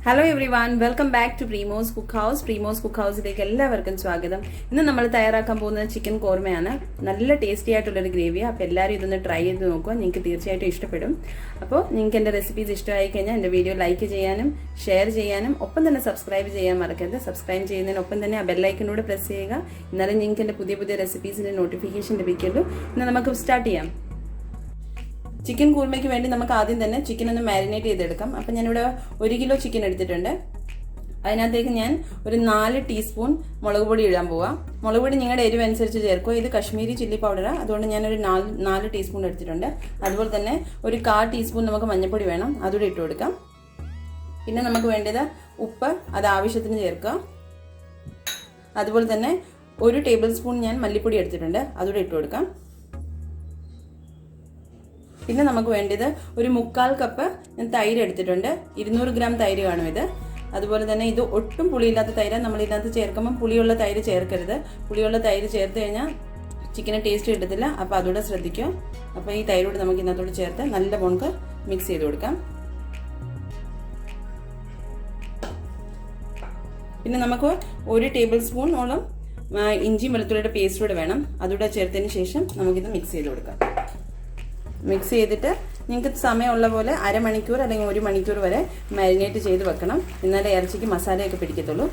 Hello everyone, welcome back to Premos cookhouse. Premos cookhouse-ലേക്ക് എല്ലാവർക്കും സ്വാഗതം. ഇന്ന് നമ്മൾ തയ്യാറാക്കാൻ പോകുന്നത് ചിക്കൻ കോർമയാണ്. നല്ല ടേസ്റ്റി ആയിട്ടുള്ള ഒരു ഗ്രേവിയാണ്. അപ്പോൾ എല്ലാവരും ഇതൊന്ന് ട്രൈ ചെയ്ത് നോക്കുക. നിങ്ങൾക്ക് തീർച്ചയായിട്ടും ഇഷ്ടപ്പെടും. അപ്പോൾ നിങ്ങൾക്ക് എൻ്റെ റെസിപ്പീസ് ഇഷ്ടമായി കഴിഞ്ഞാൽ എൻ്റെ വീഡിയോ ലൈക്ക് ചെയ്യാനും ഷെയർ ചെയ്യാനും ഒപ്പം തന്നെ സബ്സ്ക്രൈബ് ചെയ്യാൻ മറക്കരുത്. സബ്സ്ക്രൈബ് ചെയ്യുന്നതിനൊപ്പം തന്നെ ആ ബെൽ ഐക്കണോട് പ്രസ് ചെയ്യുക. എന്നാലും നിങ്ങൾക്ക് എൻ്റെ പുതിയ പുതിയ റെസിപ്പീസിൻ്റെ നോട്ടിഫിക്കേഷൻ ലഭിക്കുള്ളൂ. ഇന്ന് നമുക്ക് സ്റ്റാർട്ട് ചെയ്യാം. ചിക്കൻ കൂർമയ്ക്ക് വേണ്ടി നമുക്ക് ആദ്യം തന്നെ ചിക്കൻ ഒന്ന് മാരിനേറ്റ് ചെയ്തെടുക്കാം. അപ്പം ഞാനിവിടെ 1 കിലോ ചിക്കൻ എടുത്തിട്ടുണ്ട്. അതിനകത്തേക്ക് ഞാൻ ഒരു 4 ടീസ്പൂൺ മുളക് പൊടി ഇടാൻ പോവാം. മുളക് പൊടി നിങ്ങളുടെ എരിവ് അനുസരിച്ച് ചേർക്കുക. ഇത് കശ്മീരി ചില്ലി പൗഡറാണ്, അതുകൊണ്ട് ഞാനൊരു 4 ടീസ്പൂൺ എടുത്തിട്ടുണ്ട്. അതുപോലെ തന്നെ ഒരു 1/4 ടീസ്പൂൺ നമുക്ക് മഞ്ഞൾപ്പൊടി വേണം, അതുകൂടെ ഇട്ട് കൊടുക്കാം. പിന്നെ നമുക്ക് വേണ്ടത് ഉപ്പ്, അത് ആവശ്യത്തിന് ചേർക്കുക. അതുപോലെ തന്നെ 1 ടേബിൾ സ്പൂൺ ഞാൻ മല്ലിപ്പൊടി എടുത്തിട്ടുണ്ട്, അതുകൂടെ ഇട്ട് കൊടുക്കാം. പിന്നെ നമുക്ക് വേണ്ടത് ഒരു 1/4 കപ്പ് ഞാൻ തൈര് എടുത്തിട്ടുണ്ട്. 200 ഗ്രാം തൈര് കാണും ഇത്. അതുപോലെ തന്നെ ഇത് ഒട്ടും പുളിയില്ലാത്ത തൈര്. നമ്മൾ ഇതിനകത്ത് ചേർക്കുമ്പോൾ പുളിയുള്ള തൈര് ചേർക്കരുത്. പുളിയുള്ള തൈര് ചേർത്ത് കഴിഞ്ഞാൽ ചിക്കന് ടേസ്റ്റ് കിട്ടത്തില്ല. അപ്പോൾ അതുകൂടെ ശ്രദ്ധിക്കുക. അപ്പോൾ ഈ തൈരോട് നമുക്ക് ഇതിനകത്തോട് ചേർത്ത് നല്ല പോണക്ക് മിക്സ് ചെയ്ത് കൊടുക്കാം. പിന്നെ നമുക്ക് 1 ടേബിൾ സ്പൂണോളം ഇഞ്ചി വെളുത്തുള്ളിയുടെ പേസ്റ്റ് കൂടെ വേണം. അതുകൂടെ ചേർത്തതിന് ശേഷം നമുക്കിത് മിക്സ് ചെയ്ത് കൊടുക്കാം. മിക്സ് ചെയ്തിട്ട് നിങ്ങൾക്ക് സമയമുള്ള പോലെ അരമണിക്കൂർ അല്ലെങ്കിൽ 1 മണിക്കൂർ വരെ മാരിനേറ്റ് ചെയ്ത് വെക്കണം. എന്നാലേ ഇറച്ചിക്ക് മസാലയൊക്കെ പിടിക്കത്തുള്ളൂ.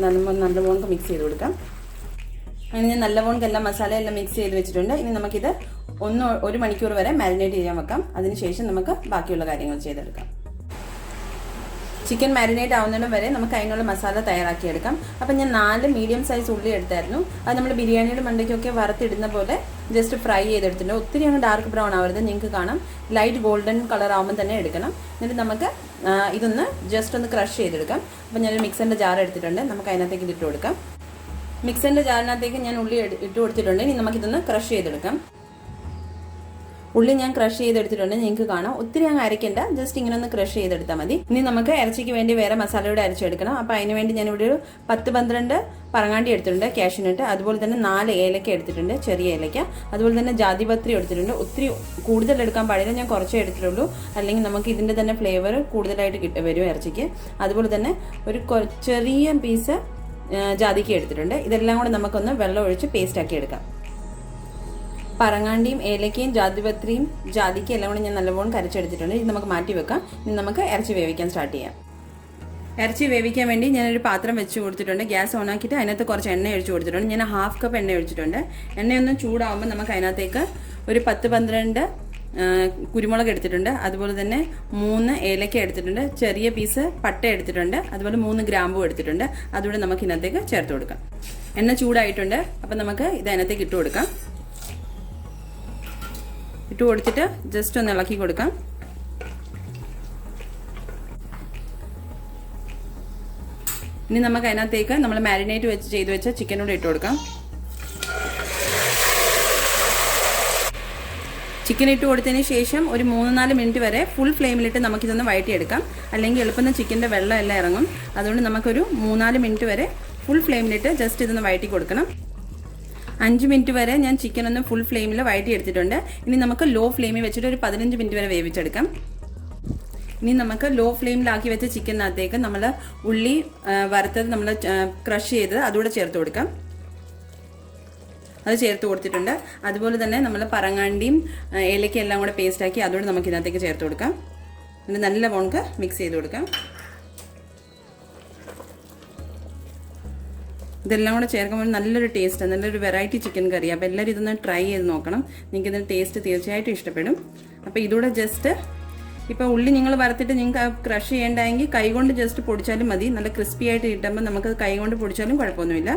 നല്ലപോലെ മിക്സ് ചെയ്ത് കൊടുക്കാം. അങ്ങനെ ഞാൻ നല്ലപോലെ എല്ലാം മസാലയെല്ലാം മിക്സ് ചെയ്ത് വെച്ചിട്ടുണ്ട്. ഇനി നമുക്കിത് 1 മണിക്കൂർ വരെ മാരിനേറ്റ് ചെയ്യാൻ വെക്കാം. അതിനുശേഷം നമുക്ക് ബാക്കിയുള്ള കാര്യങ്ങൾ ചെയ്തെടുക്കാം. ചിക്കൻ മാരിനേറ്റ് ആവുന്നതിനും വരെ നമുക്ക് അതിനുള്ള മസാല തയ്യാറാക്കിയെടുക്കാം. അപ്പം ഞാൻ 4 മീഡിയം സൈസ് ഉള്ളി എടുത്തായിരുന്നു. അത് നമ്മൾ ബിരിയാണിയുടെ മണ്ടയ്ക്കൊക്കെ വറുത്തിടുന്ന പോലെ ജസ്റ്റ് ഫ്രൈ ചെയ്തെടുത്തിട്ടുണ്ട്. ഒത്തിരി അങ്ങ് ഡാർക്ക് ബ്രൗൺ ആവരുത്. നിങ്ങൾക്ക് കാണാം ലൈറ്റ് ഗോൾഡൻ കളർ ആകുമ്പോൾ തന്നെ എടുക്കണം. എന്നിട്ട് നമുക്ക് ഇതൊന്ന് ജസ്റ്റ് ഒന്ന് ക്രഷ് ചെയ്തെടുക്കാം. അപ്പം ഞാനൊരു മിക്സറിൻ്റെ ജാർ എടുത്തിട്ടുണ്ട്. നമുക്ക് അതിനകത്തേക്ക് ഇതിട്ട് കൊടുക്കാം. മിക്സറിൻ്റെ ജാറിനകത്തേക്ക് ഞാൻ ഉള്ളി ഇട്ട് കൊടുത്തിട്ടുണ്ട്. ഇനി നമുക്കിതൊന്ന് ക്രഷ് ചെയ്തെടുക്കാം. ഉള്ളി ഞാൻ ക്രഷ് ചെയ്തെടുത്തിട്ടുണ്ട്. നിങ്ങൾക്ക് കാണാം ഒത്തിരി അങ്ങ് അരയ്ക്കേണ്ട, ജസ്റ്റ് ഇങ്ങനെ ഒന്ന് ക്രഷ് ചെയ്തെടുത്താൽ മതി. ഇനി നമുക്ക് ഇറച്ചിക്ക് വേണ്ടി വേറെ മസാലയോടെ അരച്ചെടുക്കണം. അപ്പോൾ അതിന് വേണ്ടി ഞാനിവിടെ ഒരു 10-12 പറങ്ങാണ്ടി എടുത്തിട്ടുണ്ട്, കാഷ്യൂനട്ട്. അതുപോലെ തന്നെ 4 ഏലക്ക എടുത്തിട്ടുണ്ട്, ചെറിയ ഏലക്ക. അതുപോലെ തന്നെ ജാതിപത്രി എടുത്തിട്ടുണ്ട്. ഒത്തിരി കൂടുതൽ എടുക്കാൻ പാടില്ല, ഞാൻ കുറച്ചേ എടുത്തിട്ടുള്ളൂ. അല്ലെങ്കിൽ നമുക്ക് ഇതിൻ്റെ തന്നെ ഫ്ലേവർ കൂടുതലായിട്ട് വരും ഇറച്ചിക്ക്. അതുപോലെ തന്നെ ഒരു ചെറിയ പീസ് ജാതിക്ക എടുത്തിട്ടുണ്ട്. ഇതെല്ലാം കൂടെ നമുക്കൊന്ന് വെള്ളം ഒഴിച്ച് പേസ്റ്റ് ആക്കി എടുക്കാം. പറങ്ങാണ്ടിയും ഏലക്കയും ജാതിപത്രിയും ജാതിക്കയും എല്ലാം കൂടെ ഞാൻ നല്ലപോലെ കരച്ചെടുത്തിട്ടുണ്ട്. ഇത് നമുക്ക് മാറ്റി വെക്കാം. ഇനി നമുക്ക് ഇറച്ചി വേവിക്കാൻ സ്റ്റാർട്ട് ചെയ്യാം. ഇറച്ചി വേവിക്കാൻ വേണ്ടി ഞാനൊരു പാത്രം വെച്ച് കൊടുത്തിട്ടുണ്ട്. ഗ്യാസ് ഓൺ ആക്കിയിട്ട് അതിനകത്ത് കുറച്ച് എണ്ണ ഒഴിച്ച് കൊടുത്തിട്ടുണ്ട്. ഞാൻ 1/2 കപ്പ് എണ്ണ ഒഴിച്ചിട്ടുണ്ട്. എണ്ണയൊന്ന് ചൂടാകുമ്പോൾ നമുക്ക് അതിനകത്തേക്ക് ഒരു 10-12 കുരുമുളക് എടുത്തിട്ടുണ്ട്. അതുപോലെ തന്നെ 3 ഏലക്ക എടുത്തിട്ടുണ്ട്. ചെറിയ പീസ് പട്ട എടുത്തിട്ടുണ്ട്. അതുപോലെ 3 ഗ്രാമ്പൂ എടുത്തിട്ടുണ്ട്. അതുകൂടെ നമുക്ക് ഇതിനകത്തേക്ക് ചേർത്ത് കൊടുക്കാം. എണ്ണ ചൂടായിട്ടുണ്ട്. അപ്പം നമുക്ക് ഇത് അതിനകത്തേക്ക് ഇട്ട് കൊടുക്കാം. ഇട്ട് കൊടുത്തിട്ട് ജസ്റ്റ് ഒന്ന് ഇളക്കി കൊടുക്കാം. ഇനി നമുക്ക് അതിനകത്തേക്ക് നമ്മൾ മാരിനേറ്റ് ചെയ്ത് വെച്ച ചിക്കനോട് ഇട്ട് കൊടുക്കാം. ചിക്കൻ ഇട്ട് കൊടുത്തതിന് ശേഷം ഒരു 3-4 മിനിറ്റ് വരെ ഫുൾ ഫ്ലെയിമിലിട്ട് നമുക്കിതൊന്ന് വഴറ്റിയെടുക്കാം. അല്ലെങ്കിൽ എളുപ്പം ചിക്കൻ്റെ വെള്ളം എല്ലാം ഇറങ്ങും. അതുകൊണ്ട് നമുക്കൊരു 3-4 മിനിറ്റ് വരെ ഫുൾ ഫ്ലെയിമിലിട്ട് ജസ്റ്റ് ഇതൊന്ന് വഴറ്റി കൊടുക്കണം. 5 മിനിറ്റ് വരെ ഞാൻ ചിക്കൻ ഒന്ന് ഫുൾ ഫ്ലെയിമിൽ വഴറ്റി എടുത്തിട്ടുണ്ട്. ഇനി നമുക്ക് ലോ ഫ്ലെയിമിൽ വെച്ചിട്ട് ഒരു 15 മിനിറ്റ് വരെ വേവിച്ചെടുക്കാം. ഇനി നമുക്ക് ലോ ഫ്ലെയിമിലാക്കി വെച്ച ചിക്കനകത്തേക്ക് നമ്മൾ ഉള്ളി വറുത്തത് നമ്മൾ ക്രഷ് ചെയ്തത് അതുകൂടെ ചേർത്ത് കൊടുക്കാം. അത് ചേർത്ത് കൊടുത്തിട്ടുണ്ട്. അതുപോലെ തന്നെ നമ്മൾ പറങ്ങാണ്ടിയും ഏലക്കയും എല്ലാം കൂടെ പേസ്റ്റാക്കി അതുകൂടെ നമുക്ക് ഇതിനകത്തേക്ക് ചേർത്ത് കൊടുക്കാം. എന്നിട്ട് നല്ല പോണക്ക് മിക്സ് ചെയ്ത് കൊടുക്കാം. ഇതെല്ലാം കൂടെ ചേർക്കുമ്പോൾ നല്ലൊരു ടേസ്റ്റ്, നല്ലൊരു വെറൈറ്റി ചിക്കൻ കറി. അപ്പോൾ എല്ലാവരും ഇതൊന്ന് ട്രൈ ചെയ്ത് നോക്കണം. നിങ്ങൾക്ക് ഇതിൻ്റെ ടേസ്റ്റ് തീർച്ചയായിട്ടും ഇഷ്ടപ്പെടും. അപ്പോൾ ഇതൂടെ ജസ്റ്റ് ഇപ്പോൾ ഉള്ളി നിങ്ങൾ വറുത്തിട്ട് നിങ്ങൾക്ക് ക്രഷ് ചെയ്യേണ്ടെങ്കിൽ കൈകൊണ്ട് ജസ്റ്റ് പൊടിച്ചാലും മതി. നല്ല ക്രിസ്പി ആയിട്ട് കിട്ടുമ്പോൾ നമുക്ക് കൈകൊണ്ട് പൊടിച്ചാലും കുഴപ്പമൊന്നുമില്ല.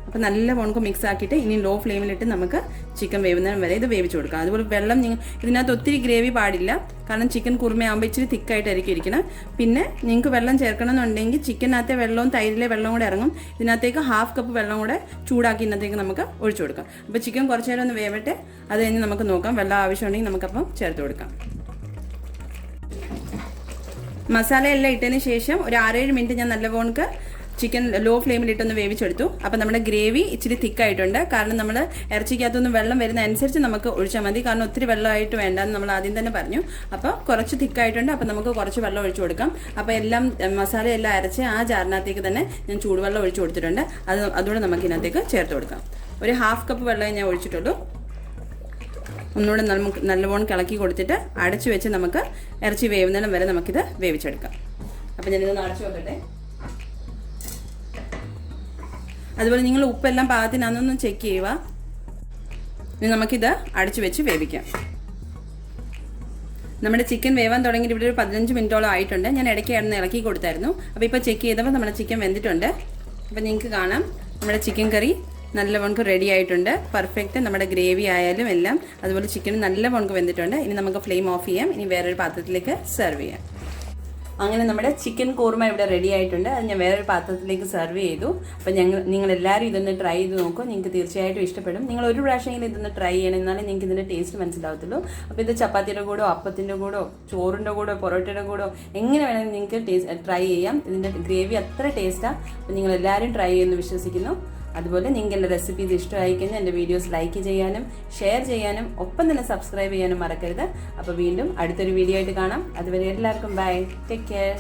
അപ്പോൾ നല്ല പോണക്ക് മിക്സ് ആക്കിയിട്ട് ഇനി ലോ ഫ്ലെയിമിലിട്ട് നമുക്ക് ചിക്കൻ വേവുന്നതിന് വരെ ഇത് വേവിച്ച് കൊടുക്കാം. അതുപോലെ വെള്ളം ഇതിനകത്ത് ഒത്തിരി ഗ്രേവി പാടില്ല, കാരണം ചിക്കൻ കുറുമയാകുമ്പോൾ ഇച്ചിരി തിക്കായിട്ടായിരിക്കും ഇരിക്കണം. പിന്നെ നിങ്ങൾക്ക് വെള്ളം ചേർക്കണമെന്നുണ്ടെങ്കിൽ ചിക്കനകത്തെ വെള്ളവും തൈരിലെ വെള്ളം കൂടെ ഇറങ്ങും. ഇതിനകത്തേക്ക് 1/2 കപ്പ് വെള്ളം കൂടെ ചൂടാക്കി ഇതിനകത്തേക്ക് നമുക്ക് ഒഴിച്ചു കൊടുക്കാം. അപ്പോൾ ചിക്കൻ കുറച്ച് നേരം ഒന്ന് വേവട്ടെ. അത് കഴിഞ്ഞ് നമുക്ക് നോക്കാം. വെള്ളം ആവശ്യമുണ്ടെങ്കിൽ നമുക്കപ്പം ചേർത്ത് കൊടുക്കാം. മസാല എല്ലാം ഇട്ടതിന് ശേഷം ഒരു 6-7 മിനിറ്റ് ഞാൻ നല്ല പോണക്ക് ചിക്കൻ ലോ ഫ്ലെയിമിലിട്ടൊന്ന് വേവിച്ചെടുത്തു. അപ്പം നമ്മുടെ ഗ്രേവി ഇച്ചിരി തിക്കായിട്ടുണ്ട്. കാരണം നമ്മൾ ഇറച്ചിക്കകത്തൊന്നും വെള്ളം വരുന്ന അനുസരിച്ച് നമുക്ക് ഒഴിച്ചാൽ മതി. കാരണം ഒത്തിരി വെള്ളമായിട്ട് വേണ്ടെന്ന് നമ്മൾ ആദ്യം തന്നെ പറഞ്ഞു. അപ്പോൾ കുറച്ച് തിക്കായിട്ടുണ്ട്. അപ്പം നമുക്ക് കുറച്ച് വെള്ളം ഒഴിച്ചു കൊടുക്കാം. അപ്പോൾ എല്ലാം മസാലയെല്ലാം അരച്ച് ആ ജാറിനകത്തേക്ക് തന്നെ ഞാൻ ചൂടുവെള്ളം ഒഴിച്ചു കൊടുത്തിട്ടുണ്ട്. അതുകൂടെ നമുക്ക് ഇതിനകത്തേക്ക് ചേർത്ത് കൊടുക്കാം. ഒരു 1/2 കപ്പ് വെള്ളമേ ഞാൻ ഒഴിച്ചിട്ടുള്ളൂ. ഒന്നുകൂടെ നമുക്ക് നല്ലവണ്ണം ഇളക്കി കൊടുത്തിട്ട് അടച്ചു വെച്ച് നമുക്ക് ഇറച്ചി വേവുന്നിടം വരെ നമുക്കിത് വേവിച്ചെടുക്കാം. അപ്പം ഞാനിതൊന്ന് അടച്ചു വെക്കട്ടെ. അതുപോലെ നിങ്ങൾ ഉപ്പെല്ലാം പാകത്തിനാണെന്നൊന്ന് ചെക്ക് ചെയ്യുക. ഇനി നമുക്കിത് അടച്ചു വെച്ച് വേവിക്കാം. നമ്മുടെ ചിക്കൻ വേവാൻ തുടങ്ങിയിട്ട് ഇവിടെ ഒരു 15 മിനിറ്റോളം ആയിട്ടുണ്ട്. ഞാൻ ഇടയ്ക്ക് ഇളക്കി കൊടുത്തായിരുന്നു. അപ്പോൾ ഇപ്പോൾ ചെക്ക് ചെയ്തപ്പോൾ നമ്മുടെ ചിക്കൻ വെന്തിട്ടുണ്ട്. അപ്പോൾ നിങ്ങൾക്ക് കാണാം നമ്മുടെ ചിക്കൻ കറി നല്ലവണ്ണം റെഡി ആയിട്ടുണ്ട്. പെർഫെക്റ്റ്. നമ്മുടെ ഗ്രേവി ആയാലും എല്ലാം അതുപോലെ ചിക്കൻ നല്ലവണ്ണം വെന്തിട്ടുണ്ട്. ഇനി നമുക്ക് ഫ്ലെയിം ഓഫ് ചെയ്യാം. ഇനി വേറൊരു പാത്രത്തിലേക്ക് സെർവ് ചെയ്യാം. അങ്ങനെ നമ്മുടെ ചിക്കൻ കോർമ ഇവിടെ റെഡി ആയിട്ടുണ്ട്. അത് ഞാൻ വേറൊരു പാത്രത്തിലേക്ക് സെർവ് ചെയ്തു. അപ്പോൾ നിങ്ങൾ എല്ലാവരും ഇതൊന്ന് ട്രൈ ചെയ്ത് നോക്കുക. നിങ്ങൾക്ക് തീർച്ചയായിട്ടും ഇഷ്ടപ്പെടും. നിങ്ങൾ ഒരു പ്രാവശ്യമെങ്കിലും ഇതൊന്ന് ട്രൈ ചെയ്യണം. എന്നാലേ നിങ്ങൾക്ക് ഇതിൻ്റെ ടേസ്റ്റ് മനസ്സിലാവത്തുള്ളൂ. അപ്പോൾ ഇത് ചപ്പാത്തിയുടെ കൂടോ അപ്പത്തിൻ്റെ കൂടോ ചോറിൻ്റെ കൂടോ പൊറോട്ടയുടെ കൂടോ എങ്ങനെ വേണമെങ്കിലും നിങ്ങൾക്ക് ട്രൈ ചെയ്യാം. ഇതിൻ്റെ ഗ്രേവി അത്ര ടേസ്റ്റാണ്. അപ്പോൾ നിങ്ങൾ എല്ലാവരും ട്രൈ ചെയ്യുമെന്ന് വിശ്വസിക്കുന്നു. അതുപോലെ നിങ്ങൾക്ക് എൻ്റെ റെസിപ്പീസ് ഇഷ്ടമായി കഴിഞ്ഞാൽ എൻ്റെ വീഡിയോസ് ലൈക്ക് ചെയ്യാനും ഷെയർ ചെയ്യാനും ഒപ്പം തന്നെ സബ്സ്ക്രൈബ് ചെയ്യാനും മറക്കരുത്. അപ്പോൾ വീണ്ടും അടുത്തൊരു വീഡിയോ ആയിട്ട് കാണാം. അതുവരെ എല്ലാവർക്കും ബൈ. Take care.